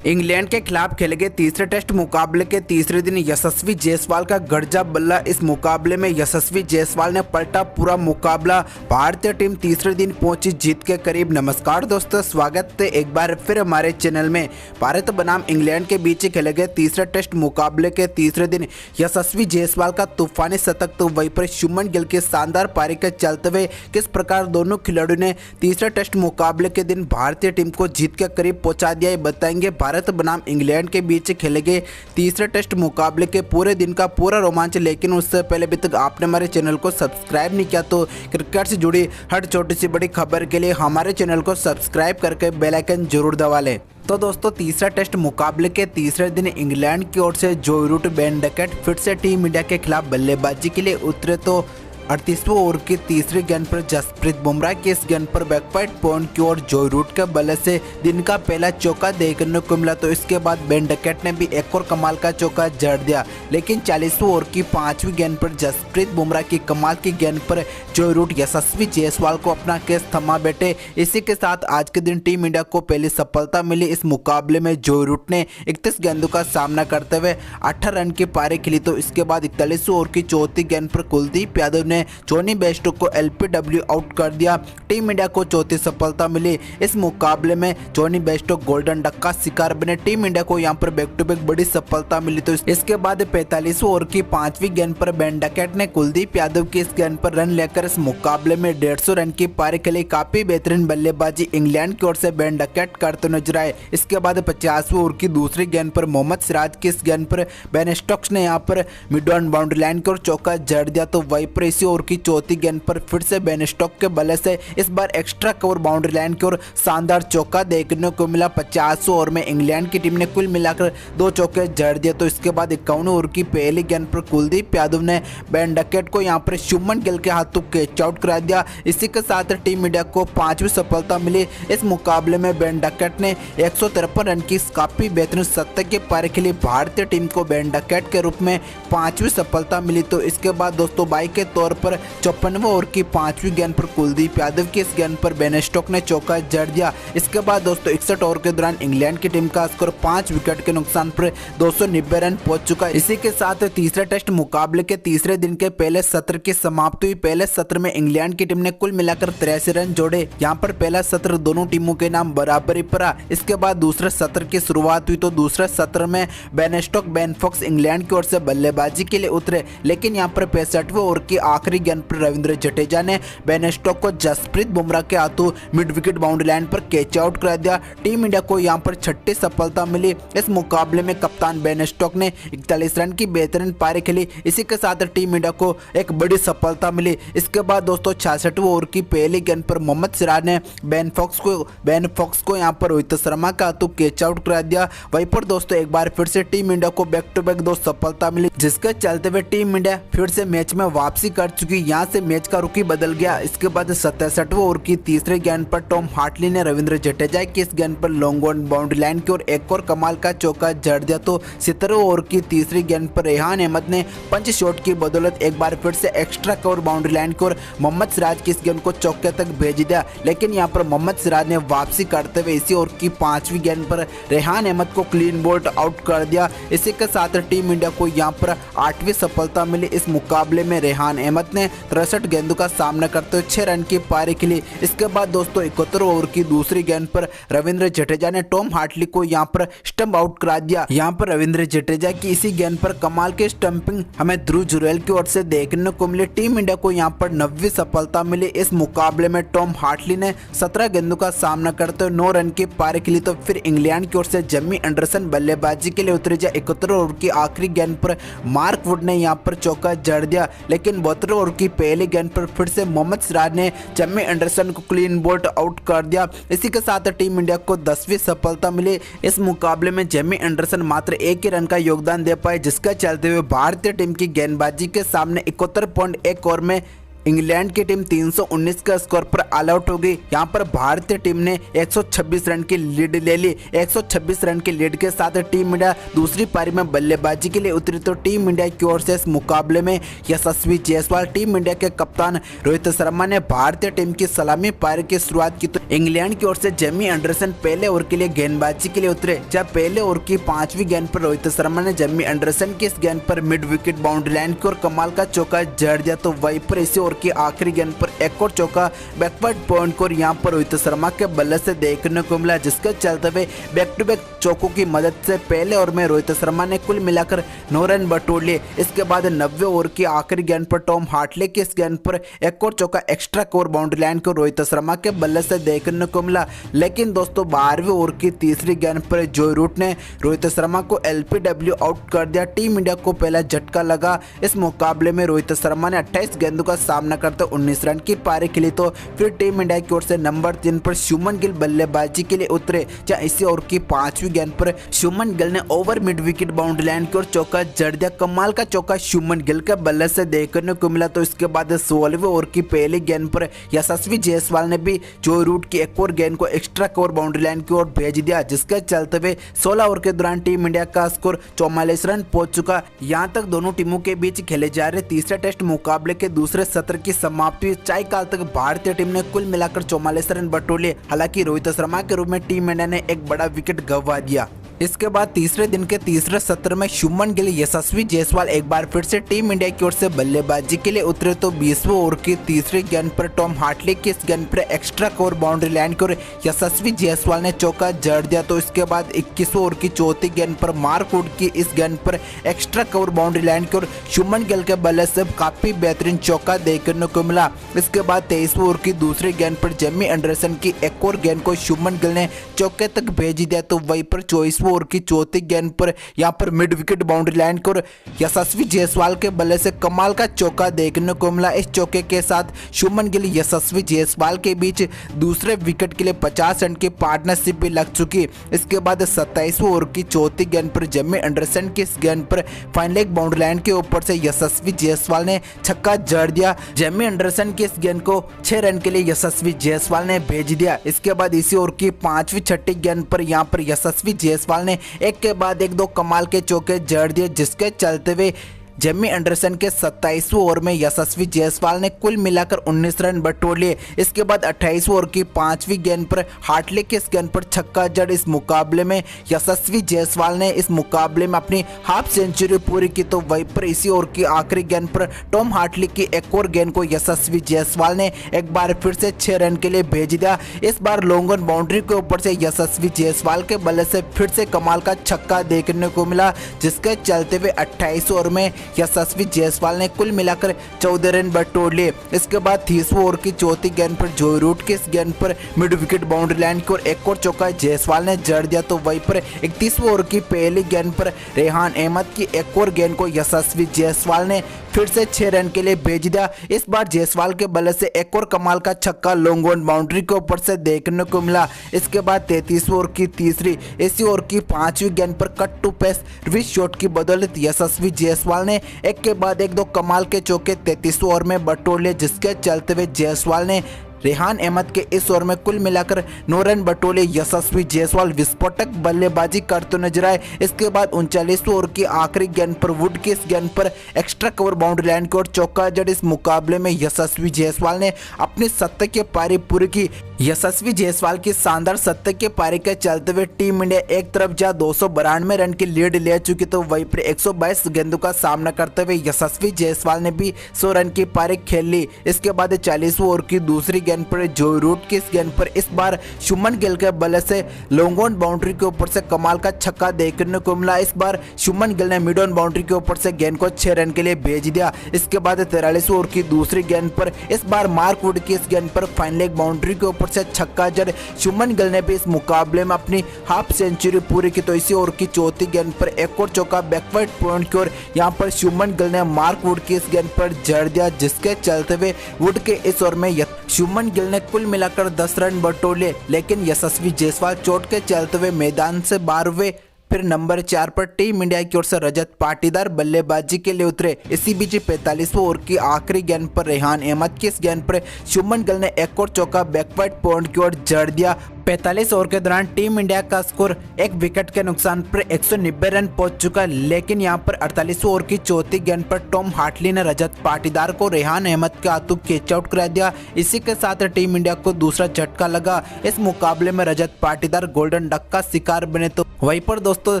England के खिलाफ खेले गए तीसरे टेस्ट मुकाबले के तीसरे दिन यशस्वी जायसवाल का गरजा बल्ला। इस मुकाबले में यशस्वी जायसवाल ने पलटा पूरा मुकाबला। भारतीय टीम तीसरे दिन पहुंची जीत के करीब। नमस्कार दोस्तों, स्वागत है एक बार फिर हमारे चैनल में। भारत बनाम इंग्लैंड के बीच खेले गए तीसरे टेस्ट मुकाबले के तीसरे दिन यशस्वी जायसवाल का तूफानी शतक तो वहीं पर शुभमन गिल के शानदार पारी के चलते हुए किस प्रकार दोनों खिलाड़ियों ने तीसरे टेस्ट मुकाबले के दिन भारतीय टीम को जीत के करीब पहुंचा दिया, ये बताएंगे। भारत बनाम इंग्लैंड के बीच खेले गए तीसरे टेस्ट मुकाबले के पूरे दिन का पूरा रोमांच। लेकिन उससे पहले अभी तक आपने हमारे चैनल को सब्सक्राइब नहीं किया तो क्रिकेट से जुड़ी हर छोटी सी बड़ी खबर के लिए हमारे चैनल को सब्सक्राइब करके बेल आइकन जरूर दबा लें। तो दोस्तों, तीसरा टेस्ट मुकाबले के तीसरे दिन इंग्लैंड की ओर से जोई रूट, बेन डकेट फिर से टीम इंडिया के खिलाफ बल्लेबाजी के लिए उतरे। तो 38वें ओवर की तीसरी गेंद पर जसप्रीत बुमराह की इस गेंद पर बैकपाइट पॉइंट की ओर जोई रूट के बल्ले से दिन का पहला चौका देखने को मिला। तो इसके बाद बेन डकेट ने भी एक और कमाल का चौका जड़ दिया। लेकिन 40वें ओवर की पांचवी गेंद पर जसप्रीत बुमराह की कमाल की गेंद पर जोई रूट यशस्वी जायसवाल को अपना केस थमा बैठे। इसी के साथ आज के दिन टीम इंडिया को पहली सफलता मिली। इस मुकाबले में जोई रूट ने 31 गेंदों का सामना करते हुए 18 रन की पारी खेली। तो इसके बाद 41वें ओवर की चौथी गेंद पर कुलदीप यादव ने जॉनी बेस्टो को एलपीडब्ल्यू आउट कर दिया। टीम इंडिया को चौथी सफलता मिली। इस मुकाबले में जॉनी बेस्टो गोल्डन डक का शिकार बने। टीम इंडिया को यहां पर बैक टू बैक बड़ी सफलता मिली। तो इसके बाद 45वें ओवर की पांचवी गेंद पर बेन डकेट ने कुलदीप यादव की इस गेंद पर रन लेकर इस मुकाबले में 150 रन की पारी खेली। काफी बेहतरीन बल्लेबाजी इंग्लैंड की ओर से बेन डकेट करते नजर आए। इसके बाद 50वें ओवर की दूसरी गेंद पर मोहम्मद सिराज की इस गेंद पर बेन स्टोक्स ने यहां पर मिड ऑन बाउंड्री लाइन की ओर चौका जड़ दिया। तो वहीं पर इसी ओवर की चौथी गेंद पर फिर से बेन स्टोक्स के बल्ले से इस बार एक्स्ट्रा कवर बाउंड्री लाइन की ओर शानदार चौका देखने को मिला। 50वें ओवर में इंग्लैंड की टीम ने कुल मिलाकर 2 चौके जड़ दिए। तो इसके बाद 51वें ओवर की पहली गेंद पर कुलदीप यादव ने बेन डकेट को यहां पर शुभमन गिल के हाथों कैच आउट करा दिया। इसी के साथ टीम इंडिया को 5वीं सफलता मिली। इस मुकाबले में बेन डकेट ने 153 रन की काफी बेहतरीन शतक की पारी खेली। भारतीय टीम को बेन डकेट के रूप में 5वीं सफलता मिली। तो इसके बाद दोस्तों बाई के तौर पर 54वें ओवर की पांचवी गेंद पर कुलदीप यादव की इस गेंद पर बेन स्टोक्स ने चौका जड़ दिया। इसके बाद दोस्तों 61 ओवर के दौरान इंग्लैंड की टीम का स्कोर 5 विकेट के नुकसान पर 290 रन पहुंच चुका है। इसी के साथ तीसरे टेस्ट मुकाबले के तीसरे दिन के पहले सत्र की समाप्ति हुई। पहले सत्र में इंग्लैंड की टीम ने कुल मिलाकर 83 रन जोड़े। यहाँ पर पहला सत्र दोनों टीमों के नाम बराबरी पर रहा। इसके बाद दूसरे सत्र की शुरुआत हुई। तो दूसरे सत्र में Ben Stokes, Ben Foakes England की ओर से बल्लेबाजी के लिए उतरे। लेकिन यहाँ पर 65वें ओवर की आखिरी गेंद पर रविंद्र जडेजा ने बेन स्टोक्स को जसप्रीत बुमराह के हाथों मिड विकेट बाउंड्री लाइन पर कैच आउट करा दिया। टीम इंडिया को यहां पर छठी सफलता मिली। इस मुकाबले में कप्तान बेन स्टोक्स ने 41 रन की बेहतरीन पारी खेली। इसी के साथ टीम इंडिया को एक बड़ी सफलता मिली। इसके बाद दोस्तों 66वें ओवर की पहली गेंद पर मोहम्मद सिराज ने बेन फॉक्स को यहां पर रोहित शर्मा के हाथों कैच आउट करा दिया। वहीं पर दोस्तों एक बार फिर से टीम इंडिया को बैक टू बैक 2 सफलता मिली, जिसके चलते हुए टीम इंडिया फिर से मैच में वापसी कर चुकी। यहाँ से मैच का रुखी बदल गया। इसके बाद 67वें ओवर की तीसरी गेंद पर टॉम हार्टली ने रविंद्र जडेजा की इस गेंद पर लॉन्ग ऑन बाउंड्री लाइन की ओर एक और कमाल का चौका जड़ दिया। तो 70वें ओवर की तीसरी गेंद पर रेहान अहमद ने पंच शॉट की बदौलत एक बार फिर से एक्स्ट्रा कवर बाउंड्री लाइन की ओर मोहम्मद सिराज की इस गेंद को चौके तक भेज दिया। लेकिन यहाँ पर मोहम्मद सिराज ने वापसी करते हुए इसी ओवर की 5वीं गेंद पर रेहान अहमद को क्लीन बोल्ड आउट कर दिया। इसी के साथ टीम इंडिया को यहाँ पर 8वीं सफलता मिली। इस मुकाबले में रेहान अहमद ने 63 गेंदों का सामना करते हुए 6 रन की पारी खेली। इसके बाद दोस्तों 71 ओवर की दूसरी गेंद पर रविंद्र जडेजा ने टॉम हार्टली को यहां पर स्टंप आउट करा दिया। यहां पर रविंद्र जडेजा की इसी गेंद पर कमाल की स्टंपिंग हमें ध्रुव जुरैल की ओर से देखने को मिली। टीम इंडिया को यहां पर 9वीं सफलता मिली। इस मुकाबले में टॉम हार्टली ने 17 गेंदों का सामना करते हुए 9 रन की पारी खेली। तो फिर इंग्लैंड की ओर से जम्मी एंडरसन बल्लेबाजी के लिए उतरे। 71 ओवर की आखिरी गेंद पर मार्क वुड ने यहां पर चौका जड़ दिया। लेकिन 72 ओवर की पहली गेंद पर फिर से मोहम्मद सिराज ने जम्मी एंडरसन को क्लीन बोल्ड आउट कर दिया। इसी के साथ टीम इंडिया को 10वीं सफलता मिली। इस मुकाबले में जम्मी एंडरसन मात्र 1 ही रन का योगदान दे पाए, जिसके चलते हुए भारतीय टीम की गेंदबाजी के सामने 71.1 ओवर में इंग्लैंड की टीम 319 का स्कोर पर ऑल आउट हो गई। यहाँ पर भारतीय टीम ने 126 रन की लीड ले ली। 126 रन की लीड के साथ टीम इंडिया दूसरी पारी में बल्लेबाजी के लिए उतरी तो टीम इंडिया की ओर से इस मुकाबले में यशस्वी जायसवाल, टीम इंडिया के कप्तान रोहित शर्मा ने भारतीय टीम की सलामी पारी की शुरुआत की तो इंग्लैंड की ओर से जेमी एंडरसन पहले ओवर के लिए गेंदबाजी के लिए उतरे। जब पहले ओवर की 5वीं गेंद पर रोहित शर्मा ने जेमी एंडरसन की इस गेंद पर मिड विकेट बाउंड्री लाइन की और कमाल का चौका जड़ दिया तो वहीं पर इसी ओवर की आखिरी गेंद पर एक और चौका बैकवर्ड पॉइंट को यहाँ पर रोहित शर्मा के बल्ले से देखने को मिला, जिसके चलते हुए बैक टू बैक चौकों की मदद से पहले ओवर में रोहित शर्मा ने कुल मिलाकर 9 रन बटोर लिए। इसके बाद 90 ओवर की आखिरी गेंद पर टॉम हार्टले की इस गेंद पर एक और चौका एक्स्ट्रा कवर बाउंड्री लाइन को रोहित शर्मा के बल्ले से देखने को मिला। लेकिन दोस्तों 12वें ओवर की तीसरी गेंद पर जोई रूट ने रोहित शर्मा को एलपीडब्ल्यू आउट कर दिया। टीम इंडिया को पहला झटका लगा। इस मुकाबले में रोहित शर्मा ने 28 गेंदों का सामना करते 19 रन की पारी खेली तो फिर टीम इंडिया की ओर से नंबर 3 पर शुभमन गिल बल्लेबाजी के लिए उतरे। जहां इसी ओवर की 5वीं गेंद पर शुभमन गिल ने over mid wicket boundary line की ओर चौका जड़ दिया। कमाल का चौका शुभमन गिल के बल्ले से देखने को मिला। तो इसके बाद 16वें ओवर की पहली गेंद पर यशस्वी जायसवाल ने भी जोई रूट की एक और गेंद को एक्स्ट्रा कवर बाउंड्री लाइन की ओर भेज दिया, जिसके चलते हुए 16 ओवर के दौरान टीम इंडिया का स्कोर 44 रन पहुंच चुका। यहां तक दोनों टीमों के बीच खेले जा रहे तीसरे टेस्ट मुकाबले के दूसरे सत्र की समाप्ति चाय काल तक भारतीय टीम ने कुल मिलाकर 44 रन बटोर लिए। हालांकि रोहित शर्मा के रूप में टीम इंडिया ने एक बड़ा विकेट गंवा दिया। इसके बाद तीसरे दिन के तीसरे सत्र में शुभमन गिल, यशस्वी जायसवाल एक बार फिर से टीम इंडिया की ओर से बल्लेबाजी के लिए उतरे तो 20वें ओवर की तीसरी गेंद पर टॉम हार्टले की इस गेंद पर एक्स्ट्रा कवर बाउंड्री लाइन की ओर यशस्वी जायसवाल ने चौका जड़ दिया। तो इसके बाद 21वें ओवर की चौथी गेंद पर मार्क वुड की इस गेंद पर एक्स्ट्रा कवर बाउंड्री लाइन की ओर शुभमन गिल के बल्ले से काफी बेहतरीन चौका देखने को मिला। इसके बाद 23वें ओवर की दूसरी गेंद पर जेमी एंडरसन की एक और गेंद को शुभमन गिल ने चौके तक भेज दिया। तो वहीं पर 24वें ओवर की चौथी गेंद पर यहां पर मिड विकेट बाउंड्री लाइन को यशस्वी जायसवाल के बल्ले से कमाल का चौका देखने को मिला। इस चौके के साथ शुभमन गिल, यशस्वी जायसवाल के बीच दूसरे विकेट के लिए 50 रन की पार्टनरशिप भी लग चुकी। इसके बाद 27वें ओवर की चौथी गेंद पर जेमी एंडरसन की इस गेंद पर फाइन लेग बाउंड्री लाइन के ऊपर से यशस्वी जायसवाल ने छक्का जड़ दिया। जेमी एंडरसन की इस गेंद को 6 रन के लिए यशस्वी जायसवाल ने भेज दिया। इसके बाद इसी ओवर की 5वीं छठी गेंद पर यहां पर यशस्वी जायसवाल ने एक के बाद एक दो कमाल के चौके जड़ दिए, जिसके चलते हुए जेमी एंडरसन के 27वें ओवर में यशस्वी जायसवाल ने कुल मिलाकर 19 रन बटोर लिए। इसके बाद 28वें ओवर की 5वीं गेंद पर हार्टले के इस गेंद पर छक्का जड़ इस मुकाबले में यशस्वी जायसवाल ने इस मुकाबले में अपनी हाफ सेंचुरी पूरी की। तो वहीं पर इसी ओवर की आखिरी गेंद पर टॉम हार्टले की एक और गेंद को यशस्वी जायसवाल ने एक बार फिर से 6 रन के लिए भेज दिया। इस बार लॉन्ग ऑन बाउंड्री के ऊपर से यशस्वी जायसवाल के बल्ले से फिर से कमाल का छक्का देखने को मिला, जिसके चलते हुए 28 ओवर में यशस्वी जायसवाल ने कुल मिलाकर 14 रन बटोर लिए। इसके बाद 30वें ओवर की चौथी गेंद पर जोई रूट की इस गेंद पर मिड विकेट बाउंड्री लाइन की ओर एक और चौका जायसवाल ने जड़ दिया। तो वहीं पर 31वें ओवर की पहली गेंद पर रेहान अहमद की एक और गेंद को यशस्वी जायसवाल ने फिर से 6 रन के लिए भेज दिया। इस बार जायसवाल के बल्ले से एक और कमाल का छक्का लॉन्ग ऑन बाउंड्री के ऊपर से देखने को मिला। इसके बाद 33वें ओवर की तीसरी इसी ओवर की 5वीं गेंद पर cut to pace reverse shot की बदौलत यशस्वी जायसवाल ने एक के बाद एक दो कमाल के चौके 33वें ओवर में बटोर लिए, जिसके चलते हुए जायसवाल ने रेहान अहमद के इस ओवर में कुल मिलाकर 9 रन बटोले। यशस्वी जायसवाल विस्फोटक बल्लेबाजी करते नजर आए। इसके बाद 39वें ओवर की आखिरी गेंद पर वुड की इस गेंद पर एक्स्ट्रा कवर बाउंड्री लाइन की ओर चौका जड़ इस मुकाबले में यशस्वी जायसवाल ने अपनी 70 की पारी पूरी की। यशस्वी जायसवाल की शानदार 70 की पारी के चलते हुए टीम इंडिया एक तरफ जहां 292 रन की लीड ले चुकी तो वहीं पर 122 गेंदों का सामना करते हुए यशस्वी जायसवाल ने भी 100 रन की पारी खेल ली। इसके बाद 40वें ओवर की दूसरी गेंद पर जोई रूट की इस गेंद पर इस बार शुभमन गिल के बल्ले से लॉन्ग ऑन बाउंड्री के ऊपर से कमाल का छक्का देखने को मिला। इस बार शुभमन गिल ने मिड ऑन बाउंड्री के ऊपर से गेंद को 6 रन के लिए भेज दिया। इसके बाद 43वें ओवर की दूसरी गेंद पर इस बार मार्क वुड की इस गेंद पर फाइन लेग बाउंड्री के ऊपर से छक्का जड़ शुभमन गिल ने भी इस मुकाबले में अपनी हाफ सेंचुरी पूरी की। तो इसी ओवर की चौथी गेंद पर एक और चौका बैकवर्ड पॉइंट की ओर यहाँ पर शुभमन गिल ने मार्क वुड की इस गेंद पर जड़ दिया, जिसके चलते हुए वुड के इस ओवर में शुभमन गिल ने कुल मिलाकर 10 रन बटोर लिए। लेकिन यशस्वी जायसवाल चोट के चलते हुए मैदान से बाहर हुए। फिर नंबर 4 पर टीम इंडिया की ओर से रजत पाटीदार बल्लेबाजी के लिए उतरे। इसी बीच 45वें ओवर की आखिरी गेंद पर रेहान अहमद की इस गेंद पर शुभमन गिल ने एक और चौका बैकवर्ड पॉइंट की ओर जड़ दिया। 45 ओवर के दौरान टीम इंडिया का स्कोर एक विकेट के नुकसान पर 190 रन पहुंच चुका, लेकिन यहां पर 48वें ओवर की चौथी गेंद पर टॉम हार्टली ने रजत पाटीदार को रेहान अहमद के हाथों कैच आउट करा दिया। इसी के साथ टीम इंडिया को दूसरा झटका लगा। इस मुकाबले में रजत पाटीदार गोल्डन डक का शिकार बने। तो वहीं पर दोस्तों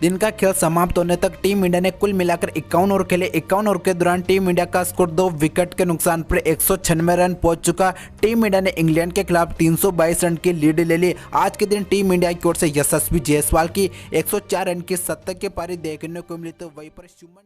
दिन का खेल समाप्त होने तक टीम इंडिया ने कुल मिलाकर 51 ओवर खेले। 51 ओवर के दौरान टीम इंडिया का स्कोर 2 विकेट के नुकसान पर 196 रन पहुंच चुका। टीम इंडिया ने इंग्लैंड के खिलाफ 322 रन की लीड ले ली। आज के दिन टीम इंडिया की ओर से यशस्वी जायसवाल की 104 रन की शतक की पारी देखने को मिली। तो वहीं पर शुभमन